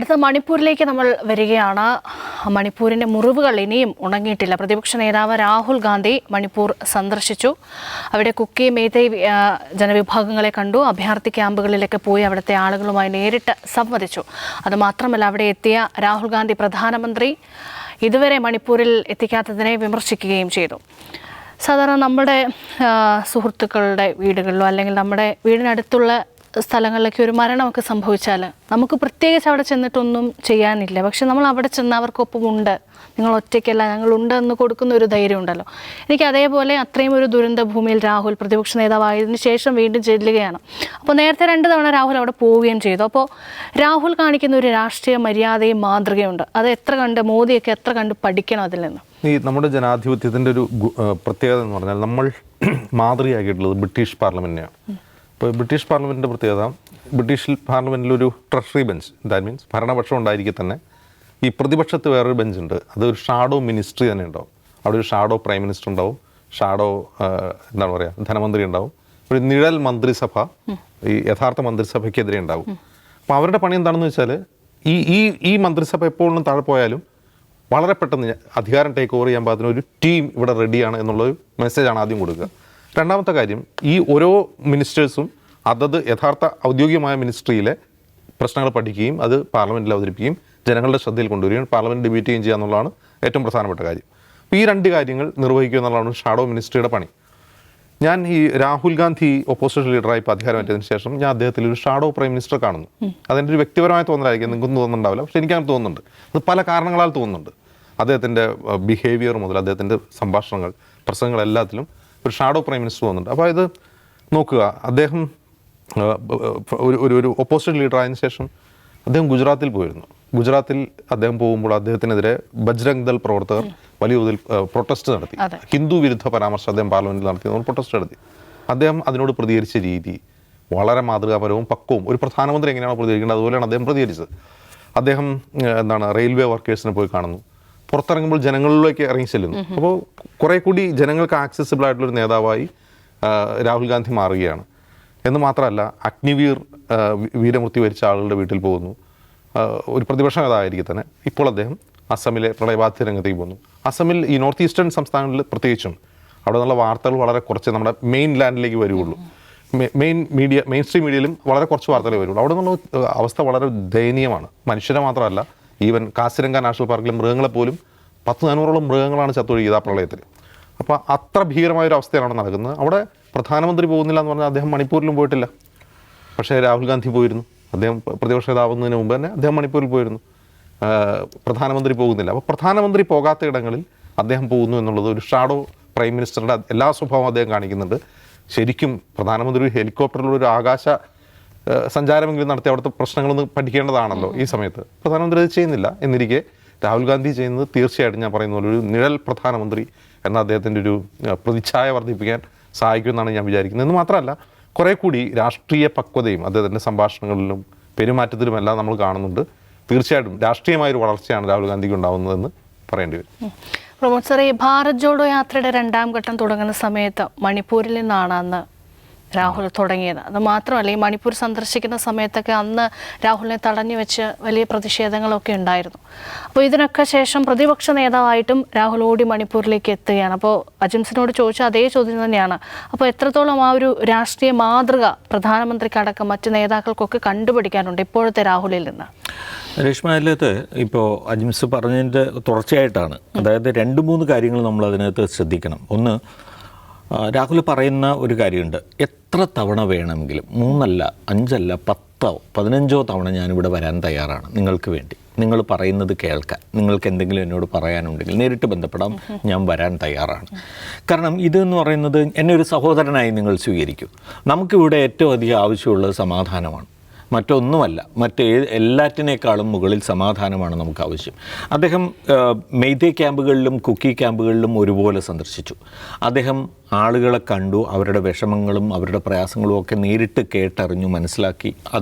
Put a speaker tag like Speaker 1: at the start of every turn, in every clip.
Speaker 1: അടുത്ത മണിപ്പൂരിലേക്ക് നമ്മൾ വരികയാണ്. മണിപ്പൂരിൻ്റെ മുറിവുകൾ ഇനിയും ഉണങ്ങിയിട്ടില്ല. പ്രതിപക്ഷ നേതാവ് രാഹുൽ ഗാന്ധി മണിപ്പൂർ സന്ദർശിച്ചു. അവിടെ കുക്കി മേത്തൈ ജനവിഭാഗങ്ങളെ കണ്ടു. അഭയാർത്ഥി ക്യാമ്പുകളിലൊക്കെ പോയി അവിടുത്തെ ആളുകളുമായി നേരിട്ട് സംവദിച്ചു. അതുമാത്രമല്ല, അവിടെ എത്തിയ രാഹുൽ ഗാന്ധി പ്രധാനമന്ത്രി ഇതുവരെ മണിപ്പൂരിൽ എത്തിക്കാത്തതിനെ വിമർശിക്കുകയും ചെയ്തു. സാധാരണ നമ്മുടെ സുഹൃത്തുക്കളുടെ വീടുകളിലോ അല്ലെങ്കിൽ നമ്മുടെ വീടിനടുത്തുള്ള സ്ഥലങ്ങളിലൊക്കെ ഒരു മരണമൊക്കെ സംഭവിച്ചാൽ നമുക്ക് പ്രത്യേകിച്ച് അവിടെ ചെന്നിട്ടൊന്നും ചെയ്യാനില്ല. പക്ഷെ നമ്മൾ അവിടെ ചെന്ന് അവർക്കൊപ്പം ഉണ്ട്, നിങ്ങൾ ഒറ്റയ്ക്കല്ല, ഞങ്ങളുണ്ട് എന്ന് കൊടുക്കുന്ന ഒരു ധൈര്യം ഉണ്ടല്ലോ. എനിക്ക് അതേപോലെ അത്രയും ഒരു ദുരന്ത ഭൂമിയിൽ രാഹുൽ പ്രതിപക്ഷ നേതാവായതിനു ശേഷം വീണ്ടും ചെല്ലുകയാണ്. അപ്പോൾ നേരത്തെ 2 തവണ രാഹുൽ അവിടെ പോവുകയും ചെയ്തു. അപ്പോൾ രാഹുൽ കാണിക്കുന്ന ഒരു രാഷ്ട്രീയ മര്യാദയും മാതൃകയുണ്ട്. അത് എത്ര കണ്ട് മോദിയൊക്കെ എത്ര കണ്ട് പഠിക്കണം അതിൽ നിന്ന്.
Speaker 2: ഈ നമ്മുടെ ജനാധിപത്യത്തിൻ്റെ ഒരു പ്രത്യേകത എന്ന് പറഞ്ഞാൽ നമ്മൾ മാതൃകയാക്കിയിട്ടുള്ളത് ബ്രിട്ടീഷ് പാർലമെൻറ്റിനെയാണ്. ഇപ്പോൾ ബ്രിട്ടീഷ് പാർലമെൻറ്റിൻ്റെ പ്രത്യേകത, ബ്രിട്ടീഷ് പാർലമെൻറ്റിലൊരു ട്രഷറി ബെഞ്ച്, ദാറ്റ് മീൻസ് ഭരണപക്ഷം ഉണ്ടായിരിക്കെ തന്നെ ഈ പ്രതിപക്ഷത്ത് വേറൊരു ബെഞ്ചുണ്ട്. അതൊരു ഷാഡോ മിനിസ്ട്രി തന്നെ ഉണ്ടാവും. അവിടെ ഒരു ഷാഡോ പ്രൈം മിനിസ്റ്റർ ഉണ്ടാവും, ഷാഡോ എന്താണ് പറയുക ധനമന്ത്രി ഉണ്ടാവും, ഒരു നിഴൽ മന്ത്രിസഭ ഈ യഥാർത്ഥ മന്ത്രിസഭയ്ക്കെതിരെ ഉണ്ടാവും. അപ്പോൾ അവരുടെ പണി എന്താണെന്ന് വെച്ചാൽ ഈ മന്ത്രിസഭ എപ്പോഴും താഴെ പോയാലും വളരെ പെട്ടെന്ന് അധികാരം ടേക്ക് ഓവർ ചെയ്യാൻ പാകത്തിന് ഒരു ടീം ഇവിടെ റെഡിയാണ് എന്നുള്ളൊരു മെസ്സേജാണ് ആദ്യം കൊടുക്കുക. രണ്ടാമത്തെ കാര്യം, ഈ ഓരോ മിനിസ്റ്റേഴ്സും അതത് യഥാർത്ഥ ഔദ്യോഗികമായ മിനിസ്ട്രിയിലെ പ്രശ്നങ്ങൾ പഠിക്കുകയും അത് പാർലമെൻറ്റിൽ അവതരിപ്പിക്കുകയും ജനങ്ങളുടെ ശ്രദ്ധയിൽ കൊണ്ടുവരികയും പാർലമെൻറ്റ് ഡിബേറ്റ് ചെയ്യുകയും ചെയ്യുക എന്നുള്ളതാണ് ഏറ്റവും പ്രധാനപ്പെട്ട കാര്യം. അപ്പോൾ ഈ 2 കാര്യങ്ങൾ നിർവഹിക്കുക എന്നുള്ളതാണ് ഷാഡോ മിനിസ്ട്രിയുടെ പണി. ഞാൻ ഈ രാഹുൽ ഗാന്ധി ഓപ്പോസിഷൻ ലീഡറായി ഇപ്പോൾ അധികാരമേറ്റതിന് ശേഷം ഞാൻ അദ്ദേഹത്തിൽ ഒരു ഷാഡോ പ്രൈം മിനിസ്റ്റർ കാണുന്നു. അതെൻ്റെ ഒരു വ്യക്തിപരമായ തോന്നലായിരിക്കും, നിങ്ങൾക്കൊന്നും തോന്നുന്നുണ്ടാവില്ല, പക്ഷേ എനിക്കങ്ങനെ തോന്നുന്നുണ്ട്. അത് പല കാരണങ്ങളാൽ തോന്നുന്നുണ്ട്. അദ്ദേഹത്തിൻ്റെ ബിഹേവിയർ മുതൽ അദ്ദേഹത്തിൻ്റെ സംഭാഷണങ്ങൾ, പ്രസംഗങ്ങൾ എല്ലാത്തിലും ഒരു ഷാഡോ പ്രൈം മിനിസ്റ്റർ തോന്നുന്നുണ്ട്. അപ്പോൾ ഇത് നോക്കുക, അദ്ദേഹം ഒരു ഓപ്പോസിഷൻ ലീഡറായതിനു ശേഷം അദ്ദേഹം ഗുജറാത്തിൽ പോയിരുന്നു. ഗുജറാത്തിൽ അദ്ദേഹം പോകുമ്പോൾ അദ്ദേഹത്തിനെതിരെ ബജ്രംഗ് ദൾ പ്രവർത്തകർ വലിയ തോതിൽ പ്രൊട്ടസ്റ്റ് നടത്തി. ഹിന്ദു വിരുദ്ധ പരാമർശം അദ്ദേഹം പാർലമെൻറ്റിൽ നടത്തിയതുകൊണ്ട് പ്രൊട്ടസ്റ്റ് നടത്തി. അദ്ദേഹം അതിനോട് പ്രതികരിച്ച രീതി വളരെ മാതൃകാപരവും പക്വവും. ഒരു പ്രധാനമന്ത്രി എങ്ങനെയാണോ പ്രതികരിക്കേണ്ടത് അതുപോലെയാണ് അദ്ദേഹം പ്രതികരിച്ചത്. അദ്ദേഹം റെയിൽവേ വർക്കേഴ്സിനെ പോയി കാണുന്നു, പുറത്തിറങ്ങുമ്പോൾ ജനങ്ങളിലേക്ക് ഇറങ്ങി ചെല്ലുന്നു. അപ്പോൾ കുറേ കൂടി ജനങ്ങൾക്ക് ആക്സസിബിൾ ആയിട്ടുള്ളൊരു നേതാവായി രാഹുൽ ഗാന്ധി മാറുകയാണ്. എന്ന് മാത്രമല്ല, അഗ്നിവീർ വീരമൃത്യു വരിച്ച ആളുകളുടെ വീട്ടിൽ പോകുന്നു. ഒരു പ്രതിപക്ഷ നേതാവായിരിക്കെ തന്നെ ഇപ്പോൾ അദ്ദേഹം അസമിലെ പ്രളയബാധിത രംഗത്തേക്ക് പോകുന്നു. അസമിൽ ഈ നോർത്ത് ഈസ്റ്റേൺ സംസ്ഥാനങ്ങളിൽ പ്രത്യേകിച്ചും അവിടെ നിന്നുള്ള വാർത്തകൾ വളരെ കുറച്ച് നമ്മുടെ മെയിൻ ലാൻഡിലേക്ക് വരുള്ളൂ. മെയിൻ സ്ട്രീം മീഡിയയിലും വളരെ കുറച്ച് വാർത്തകളെ വരുള്ളൂ. അവിടെ നിന്നുള്ള അവസ്ഥ വളരെ ദയനീയമാണ്. മനുഷ്യരെ മാത്രമല്ല, ഈവൻ കാസിരംഗ നാഷണൽ പാർക്കിലെ മൃഗങ്ങളെ പോലും 100-400ഓളം മൃഗങ്ങളാണ് ചത്തൊഴുകിയത് ആ പ്രളയത്തിൽ. അപ്പോൾ അത്ര ഭീകരമായൊരു അവസ്ഥയാണ് നടക്കുന്നത്. അവിടെ പ്രധാനമന്ത്രി പോകുന്നില്ല എന്ന് പറഞ്ഞാൽ അദ്ദേഹം മണിപ്പൂരിലും പോയിട്ടില്ല. പക്ഷേ രാഹുൽ ഗാന്ധി പോയിരുന്നു. അദ്ദേഹം പ്രതിപക്ഷ നേതാവുന്നതിന് മുമ്പ് തന്നെ അദ്ദേഹം മണിപ്പൂരിൽ പോയിരുന്നു. പ്രധാനമന്ത്രി പോകുന്നില്ല. അപ്പോൾ പ്രധാനമന്ത്രി പോകാത്ത ഇടങ്ങളിൽ അദ്ദേഹം പോകുന്നു എന്നുള്ളത് ഒരു ഷാഡോ പ്രൈം മിനിസ്റ്ററുടെ എല്ലാ സ്വഭാവം അദ്ദേഹം കാണിക്കുന്നുണ്ട്. ശരിക്കും പ്രധാനമന്ത്രി ഒരു ഹെലികോപ്റ്ററിലൊരു ആകാശ സഞ്ചാരമെങ്കിലും നടത്തി അവിടുത്തെ പ്രശ്നങ്ങളൊന്ന് പഠിക്കേണ്ടതാണല്ലോ. ഈ സമയത്ത് പ്രധാനമന്ത്രി അത് ചെയ്യുന്നില്ല. എന്നിരിക്കെ രാഹുൽ ഗാന്ധി ചെയ്യുന്നത് തീർച്ചയായിട്ടും ഞാൻ പറയുന്ന പോലെ ഒരു നിഴൽ പ്രധാനമന്ത്രി എന്ന അദ്ദേഹത്തിൻ്റെ ഒരു പ്രതിച്ഛായ വർദ്ധിപ്പിക്കാൻ സഹായിക്കുമെന്നാണ് ഞാൻ വിചാരിക്കുന്നത്. എന്ന് മാത്രമല്ല, കുറേ കൂടി രാഷ്ട്രീയ പക്വതയും അദ്ദേഹത്തിൻ്റെ സംഭാഷണങ്ങളിലും പെരുമാറ്റത്തിലുമെല്ലാം നമ്മൾ കാണുന്നുണ്ട്. തീർച്ചയായിട്ടും രാഷ്ട്രീയമായൊരു വളർച്ചയാണ് രാഹുൽ ഗാന്ധിക്ക് ഉണ്ടാകുന്നതെന്ന് പറയേണ്ടി വരും.
Speaker 1: പ്രമോദ് സാറേ, ഭാരത് ജോഡോ യാത്രയുടെ 2ാം ഘട്ടം തുടങ്ങുന്ന സമയത്ത് മണിപ്പൂരിൽ നിന്നാണ് അന്ന് രാഹുൽ തുടങ്ങിയത്. അത് മാത്രമല്ല, ഈ മണിപ്പൂർ സന്ദർശിക്കുന്ന സമയത്തൊക്കെ അന്ന് രാഹുലിനെ തടഞ്ഞു വെച്ച് വലിയ പ്രതിഷേധങ്ങളൊക്കെ ഉണ്ടായിരുന്നു. അപ്പോൾ ഇതിനൊക്കെ ശേഷം പ്രതിപക്ഷ നേതാവായിട്ടും രാഹുൽ ഓടി മണിപ്പൂരിലേക്ക് എത്തുകയാണ്. അപ്പോൾ അജിംസിനോട് ചോദിച്ച അതേ ചോദ്യം തന്നെയാണ്. അപ്പോൾ എത്രത്തോളം ആ ഒരു രാഷ്ട്രീയ മാതൃക പ്രധാനമന്ത്രിക്കടക്കം മറ്റ് നേതാക്കൾക്കൊക്കെ കണ്ടുപിടിക്കാനുണ്ട് ഇപ്പോഴത്തെ രാഹുലിൽ നിന്ന്?
Speaker 3: രേഷ്മ, അതിലകത്ത് ഇപ്പോൾ അജിംസ് പറഞ്ഞതിൻ്റെ തുടർച്ചയായിട്ടാണ്. അതായത് 2-3 കാര്യങ്ങൾ നമ്മൾ അതിനകത്ത് ശ്രദ്ധിക്കണം. ഒന്ന്, രാഹുൽ പറയുന്ന ഒരു കാര്യമുണ്ട്, എത്ര തവണ വേണമെങ്കിലും 3 അല്ല 5 അല്ല 10 15 തവണ ഞാനിവിടെ വരാൻ തയ്യാറാണ് നിങ്ങൾക്ക് വേണ്ടി. നിങ്ങൾ പറയുന്നത് കേൾക്കാൻ, നിങ്ങൾക്ക് എന്തെങ്കിലും എന്നോട് പറയാനുണ്ടെങ്കിൽ നേരിട്ട് ബന്ധപ്പെടാം, ഞാൻ വരാൻ തയ്യാറാണ്. കാരണം ഇതെന്ന് പറയുന്നത് എന്നെ ഒരു സഹോദരനായി നിങ്ങൾ സ്വീകരിക്കൂ. നമുക്കിവിടെ ഏറ്റവും അധികം ആവശ്യമുള്ളത് സമാധാനമാണ്, മറ്റൊന്നുമല്ല. എല്ലാറ്റിനേക്കാളും മുകളിൽ സമാധാനമാണ് നമുക്ക് ആവശ്യം. അദ്ദേഹം മെയ്തേ ക്യാമ്പുകളിലും കുക്കി ക്യാമ്പുകളിലും ഒരുപോലെ സന്ദർശിച്ചു. അദ്ദേഹം ആളുകളെ കണ്ടു, അവരുടെ വിഷമങ്ങളും അവരുടെ പ്രയാസങ്ങളും ഒക്കെ നേരിട്ട് കേട്ടറിഞ്ഞു മനസ്സിലാക്കി.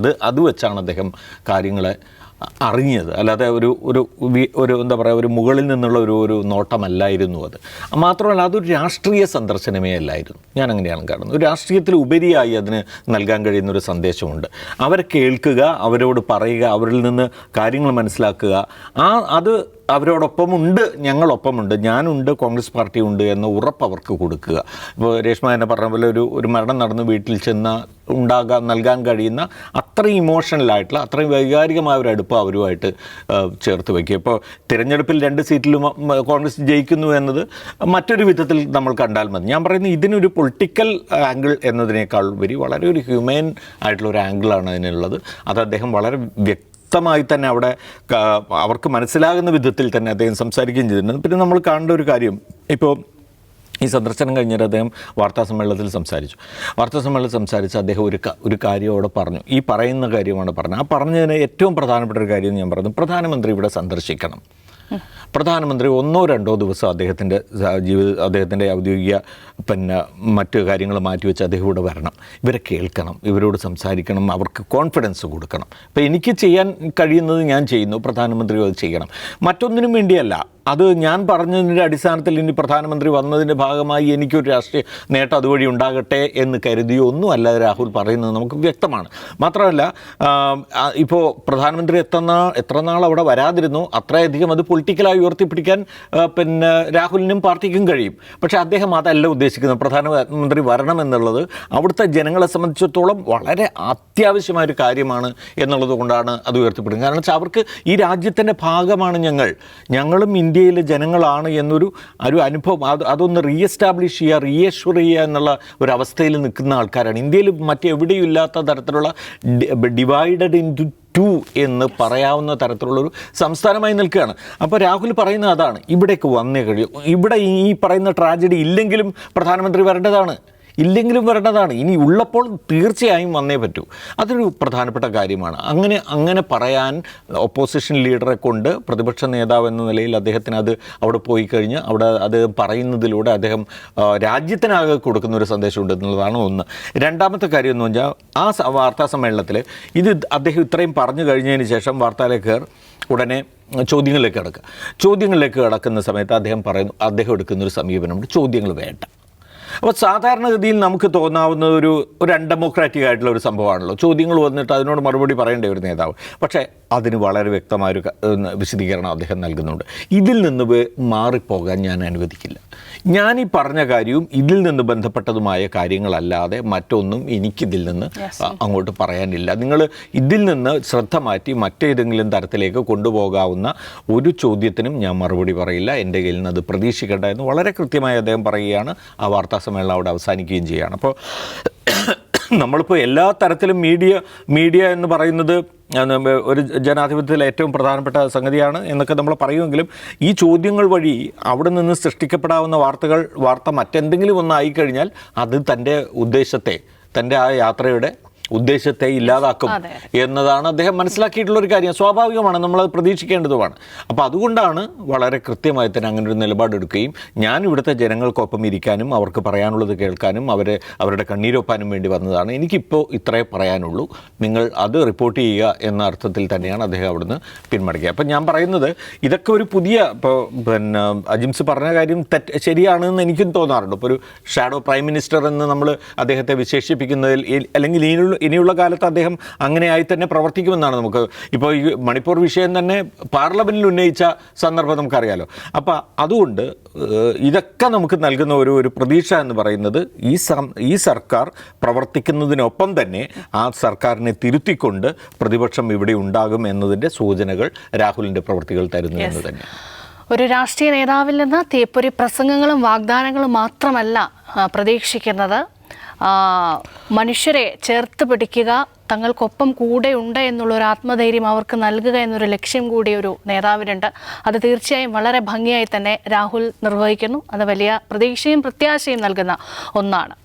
Speaker 3: അത് വെച്ചാണ് അദ്ദേഹം കാര്യങ്ങളെ അറിഞ്ഞത്, അല്ലാതെ ഒരു എന്താ പറയുക, ഒരു മുകളിൽ നിന്നുള്ള ഒരു നോട്ടമല്ലായിരുന്നു അത്. മാത്രമല്ല അതൊരു രാഷ്ട്രീയ സന്ദർശനമേ അല്ലായിരുന്നു. ഞാൻ അങ്ങനെയാണ് കാണുന്നത്. ഒരു രാഷ്ട്രീയത്തിൽ ഉപരിയായി അതിന് നൽകാൻ കഴിയുന്ന ഒരു സന്ദേശമുണ്ട്. അവരെ കേൾക്കുക, അവരോട് പറയുക, അവരിൽ നിന്ന് കാര്യങ്ങൾ മനസ്സിലാക്കുക. അത് അവരോടൊപ്പമുണ്ട്, ഞങ്ങളൊപ്പമുണ്ട്, ഞാനുണ്ട്, കോൺഗ്രസ് പാർട്ടി ഉണ്ട് എന്ന ഉറപ്പ് അവർക്ക് കൊടുക്കുക. ഇപ്പോൾ രേഷ്മ എന്നെ പറഞ്ഞ പോലെ ഒരു മരണം നടന്ന് വീട്ടിൽ ചെന്ന് നൽകാൻ കഴിയുന്ന അത്രയും ഇമോഷണലായിട്ടുള്ള, അത്രയും വൈകാരികമായ ഒരു അടുപ്പം അവരുമായിട്ട് ചേർത്ത് വയ്ക്കുക. ഇപ്പോൾ തിരഞ്ഞെടുപ്പിൽ 2 സീറ്റിലും കോൺഗ്രസ് ജയിക്കുന്നു എന്നത് മറ്റൊരു വിധത്തിൽ നമ്മൾ കണ്ടാൽ മതി. ഞാൻ പറയുന്നത് ഇതിനൊരു പൊളിറ്റിക്കൽ ആംഗിൾ എന്നതിനേക്കാൾ ഉപരി വളരെ ഒരു ഹ്യൂമൻ ആയിട്ടുള്ള ഒരു ആംഗിളാണ് അതിനുള്ളത്. അത് അദ്ദേഹം വളരെ വ്യക്തമായി തന്നെ അവിടെ അവർക്ക് മനസ്സിലാകുന്ന വിധത്തിൽ തന്നെ അദ്ദേഹം സംസാരിക്കുകയും ചെയ്തിട്ടുണ്ട്. പിന്നെ നമ്മൾ കാണേണ്ട ഒരു കാര്യം, ഇപ്പോൾ ഈ സന്ദർശനം കഴിഞ്ഞിട്ട് അദ്ദേഹം വാർത്താസമ്മേളനത്തിൽ സംസാരിച്ച് അദ്ദേഹം ഒരു കാര്യം അവിടെ പറഞ്ഞു. ഈ പറയുന്ന കാര്യമാണ് പറഞ്ഞത്. ആ പറഞ്ഞതിന് ഏറ്റവും പ്രധാനപ്പെട്ട ഒരു കാര്യം ഞാൻ പറഞ്ഞു, പ്രധാനമന്ത്രി ഇവിടെ സന്ദർശിക്കണം. പ്രധാനമന്ത്രി 1-2 ദിവസം അദ്ദേഹത്തിൻ്റെ ഔദ്യോഗിക മറ്റ് കാര്യങ്ങൾ മാറ്റിവെച്ച് അദ്ദേഹം ഇവിടെ വരണം, ഇവരെ കേൾക്കണം, ഇവരോട് സംസാരിക്കണം, അവർക്ക് കോൺഫിഡൻസ് കൊടുക്കണം. അപ്പോൾ എനിക്ക് ചെയ്യാൻ കഴിയുന്നത് ഞാൻ ചെയ്യുന്നു, പ്രധാനമന്ത്രി അത് ചെയ്യണം. മറ്റൊന്നിനും വേണ്ടിയല്ല, അത് ഞാൻ പറഞ്ഞതിൻ്റെ അടിസ്ഥാനത്തിൽ ഇനി പ്രധാനമന്ത്രി വന്നതിൻ്റെ ഭാഗമായി എനിക്കൊരു രാഷ്ട്രീയ നേട്ടം അതുവഴി ഉണ്ടാകട്ടെ എന്ന് കരുതിയോ ഒന്നും അല്ല രാഹുൽ പറയുന്നത് നമുക്ക് വ്യക്തമാണ്. മാത്രമല്ല ഇപ്പോൾ പ്രധാനമന്ത്രി എത്ര നാൾ അവിടെ വരാതിരുന്നു അത്രയധികം അത് പൊളിറ്റിക്കലായി ഉയർത്തിപ്പിടിക്കാൻ രാഹുലിനും പാർട്ടിക്കും കഴിയും. പക്ഷേ അദ്ദേഹം അതല്ല ഉദ്ദേശിക്കുന്നത്. പ്രധാനമന്ത്രി വരണമെന്നുള്ളത് അവിടുത്തെ ജനങ്ങളെ സംബന്ധിച്ചിടത്തോളം വളരെ അത്യാവശ്യമായൊരു കാര്യമാണ് എന്നുള്ളത് കൊണ്ടാണ് അത് ഉയർത്തിപ്പിടുന്നത്. കാരണം വെച്ചാൽ അവർക്ക് ഈ രാജ്യത്തിൻ്റെ ഭാഗമാണ് ഞങ്ങളും ഇന്ത്യയിലെ ജനങ്ങളാണ് എന്നൊരു അനുഭവം, അതൊന്ന് റീഎസ്റ്റാബ്ലിഷ് ചെയ്യുക, റീഎഷ്യൂർ ചെയ്യുക എന്നുള്ള ഒരു അവസ്ഥയിൽ നിൽക്കുന്ന ആൾക്കാരാണ്. ഇന്ത്യയിൽ മറ്റെവിടെയും ഇല്ലാത്ത തരത്തിലുള്ള ഡിവൈഡഡ് ഇൻറ്റു 2 എന്ന് പറയാവുന്ന തരത്തിലുള്ളൊരു സംസ്ഥാനമായി നിൽക്കുകയാണ്. അപ്പോൾ രാഹുൽ പറയുന്നത് അതാണ്, ഇവിടേക്ക് വന്നേ കഴിയൂ, ഇവിടെ ഈ പറയുന്ന ട്രാജഡി ഇല്ലെങ്കിലും പ്രധാനമന്ത്രി വരേണ്ടതാണ്, ഇനി ഉള്ളപ്പോൾ തീർച്ചയായും വന്നേ പറ്റൂ. അതൊരു പ്രധാനപ്പെട്ട കാര്യമാണ്. അങ്ങനെ പറയാൻ ഓപ്പോസിഷൻ ലീഡറെ കൊണ്ട് പ്രതിപക്ഷ നേതാവ് എന്ന നിലയിൽ അദ്ദേഹത്തിന് അത് അവിടെ പോയി കഴിഞ്ഞ് അവിടെ അത് പറയുന്നതിലൂടെ അദ്ദേഹം രാജ്യത്തിനാകെ കൊടുക്കുന്ന ഒരു സന്ദേശമുണ്ട് എന്നുള്ളതാണ് ഒന്ന്. രണ്ടാമത്തെ കാര്യം എന്ന് പറഞ്ഞാൽ ആ വാർത്താ സമ്മേളനത്തിൽ അദ്ദേഹം ഇത്രയും പറഞ്ഞു കഴിഞ്ഞതിന് ശേഷം വാർത്താലേഖകർ ഉടനെ ചോദ്യങ്ങളിലേക്ക് കടക്കുന്ന സമയത്ത് അദ്ദേഹം എടുക്കുന്നൊരു സമീപനമുണ്ട്, ചോദ്യങ്ങൾ വേണ്ട. അപ്പോൾ സാധാരണഗതിയിൽ നമുക്ക് തോന്നാവുന്ന ഒരു അൺഡെമോക്രാറ്റിക് ആയിട്ടുള്ള ഒരു സംഭവമാണല്ലോ, ചോദ്യങ്ങൾ വന്നിട്ട് അതിനോട് മറുപടി പറയേണ്ട ഒരു നേതാവ്. പക്ഷേ അതിന് വളരെ വ്യക്തമായൊരു വിശദീകരണം അദ്ദേഹം നൽകുന്നുണ്ട്. ഇതിൽ നിന്ന് മാറിപ്പോകാൻ ഞാൻ അനുവദിക്കില്ല. ഞാൻ ഈ പറഞ്ഞ കാര്യവും ഇതിൽ നിന്ന് ബന്ധപ്പെട്ടതുമായ കാര്യങ്ങളല്ലാതെ മറ്റൊന്നും എനിക്കിതിൽ നിന്ന് അങ്ങോട്ട് പറയാനില്ല. നിങ്ങൾ ഇതിൽ നിന്ന് ശ്രദ്ധ മാറ്റി മറ്റേതെങ്കിലും തരത്തിലേക്ക് കൊണ്ടുപോകാവുന്ന ഒരു ചോദ്യത്തിനും ഞാൻ മറുപടി പറയില്ല, എൻ്റെ കയ്യിൽ നിന്ന് അത് പ്രതീക്ഷിക്കേണ്ട എന്ന് വളരെ കൃത്യമായി അദ്ദേഹം പറയുകയാണ്. ആ വാർത്താ സമ്മേളനം അവിടെ അവസാനിക്കുകയും ചെയ്യുകയാണ്. അപ്പോൾ നമ്മളിപ്പോൾ എല്ലാ തരത്തിലും മീഡിയ എന്ന് പറയുന്നത് ഒരു ജനാധിപത്യത്തിലെ ഏറ്റവും പ്രധാനപ്പെട്ട സംഗതിയാണ് എന്നൊക്കെ നമ്മൾ പറയുമെങ്കിലും ഈ ചോദ്യങ്ങൾ വഴി അവിടെ നിന്ന് സൃഷ്ടിക്കപ്പെടാവുന്ന വാർത്ത മറ്റെന്തെങ്കിലും ഒന്നായിക്കഴിഞ്ഞാൽ അത് തൻ്റെ ആ യാത്രയുടെ ഉദ്ദേശത്തെ ഇല്ലാതാക്കും എന്നതാണ് അദ്ദേഹം മനസ്സിലാക്കിയിട്ടുള്ളൊരു കാര്യം. സ്വാഭാവികമാണ്, നമ്മളത് പ്രതീക്ഷിക്കേണ്ടതുമാണ്. അപ്പോൾ അതുകൊണ്ടാണ് വളരെ കൃത്യമായി തന്നെ അങ്ങനെ ഒരു നിലപാടെടുക്കുകയും ഞാൻ ഇവിടുത്തെ ജനങ്ങൾക്കൊപ്പം ഇരിക്കാനും അവർക്ക് പറയാനുള്ളത് കേൾക്കാനും അവരുടെ കണ്ണീരൊപ്പാനും വേണ്ടി വന്നതാണ്. എനിക്കിപ്പോൾ ഇത്രേ പറയാനുള്ളൂ, നിങ്ങൾ അത് റിപ്പോർട്ട് ചെയ്യുക എന്ന അർത്ഥത്തിൽ തന്നെയാണ് അദ്ദേഹം അവിടുന്ന് പിന്മടക്കുക. അപ്പം ഞാൻ പറയുന്നത് ഇതൊക്കെ ഒരു പുതിയ അജിംസ് പറഞ്ഞ കാര്യം ശരിയാണെന്ന് എനിക്കും തോന്നാറുണ്ട്. ഇപ്പോൾ ഒരു ഷാഡോ പ്രൈം മിനിസ്റ്റർ എന്ന് നമ്മൾ അദ്ദേഹത്തെ വിശേഷിപ്പിക്കുന്നതിൽ അല്ലെങ്കിൽ ഇനിയുള്ള കാലത്ത് അദ്ദേഹം അങ്ങനെയായി തന്നെ പ്രവർത്തിക്കുമെന്നാണ് നമുക്ക് ഇപ്പോൾ ഈ മണിപ്പൂർ വിഷയം തന്നെ പാർലമെൻറ്റിൽ ഉന്നയിച്ച സന്ദർഭം നമുക്കറിയാലോ. അപ്പോൾ അതുകൊണ്ട് ഇതൊക്കെ നമുക്ക് നൽകുന്ന ഒരു പ്രതീക്ഷ എന്ന് പറയുന്നത് ഈ സർക്കാർ പ്രവർത്തിക്കുന്നതിനൊപ്പം തന്നെ ആ സർക്കാരിനെ തിരുത്തിക്കൊണ്ട് പ്രതിപക്ഷം ഇവിടെ ഉണ്ടാകും എന്നതിൻ്റെ സൂചനകൾ രാഹുലിൻ്റെ പ്രവൃത്തികൾ തരുന്നു എന്ന് തന്നെയാണ്.
Speaker 1: ഒരു രാഷ്ട്രീയ നേതാവിൽ നിന്ന് തീപ്പൊരി പ്രസംഗങ്ങളും വാഗ്ദാനങ്ങളും മാത്രമല്ല പ്രതീക്ഷിക്കുന്നത്, മനുഷ്യരെ ചേർത്ത് പിടിക്കുക, തങ്ങൾക്കൊപ്പം കൂടെയുണ്ട് എന്നുള്ളൊരു ആത്മധൈര്യം അവർക്ക് നൽകുക എന്നൊരു ലക്ഷ്യം കൂടി ഒരു നേതാവിനുണ്ട്. അത് തീർച്ചയായും വളരെ ഭംഗിയായി തന്നെ രാഹുൽ നിർവഹിക്കുന്നു. അത് വലിയ പ്രതീക്ഷയും പ്രത്യാശയും നൽകുന്ന ഒന്നാണ്.